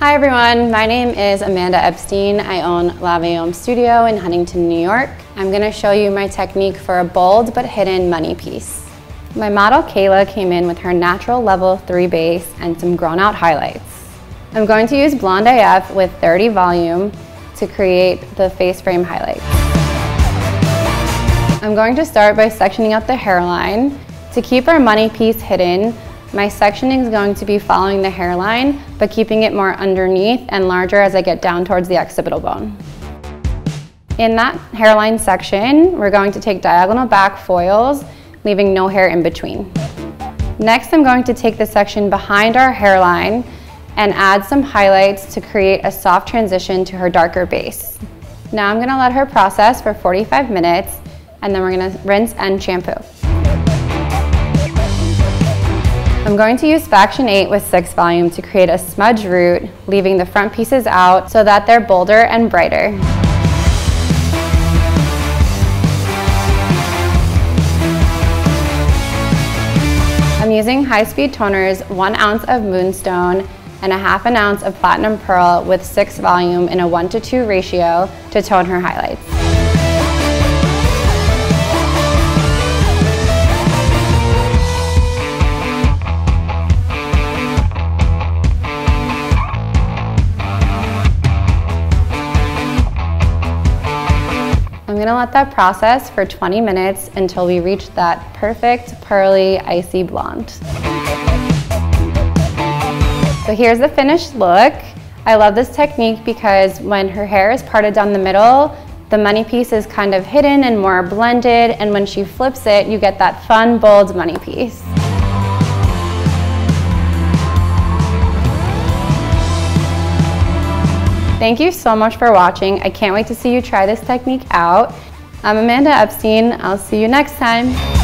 Hi everyone, my name is Amanda Epstein. I own La Viome Studio in Huntington, New York. I'm going to show you my technique for a bold but hidden money piece. My model Kayla came in with her natural level 3 base and some grown out highlights. I'm going to use Blonde AF with 30 volume to create the face frame highlights. I'm going to start by sectioning out the hairline. To keep our money piece hidden, my sectioning is going to be following the hairline, but keeping it more underneath and larger as I get down towards the occipital bone. In that hairline section, we're going to take diagonal back foils, leaving no hair in between. Next, I'm going to take the section behind our hairline and add some highlights to create a soft transition to her darker base. Now I'm gonna let her process for 45 minutes, and then we're gonna rinse and shampoo. I'm going to use Faction 8 with 6 volume to create a smudge root, leaving the front pieces out so that they're bolder and brighter. I'm using high-speed toners, 1 ounce of Moonstone and a ½ ounce of Platinum Pearl with 6 volume in a 1:2 ratio to tone her highlights. I'm gonna let that process for 20 minutes until we reach that perfect, pearly, icy blonde. So here's the finished look. I love this technique because when her hair is parted down the middle, the money piece is kind of hidden and more blended, and when she flips it, you get that fun, bold money piece. Thank you so much for watching. I can't wait to see you try this technique out. I'm Amanda Epstein. I'll see you next time.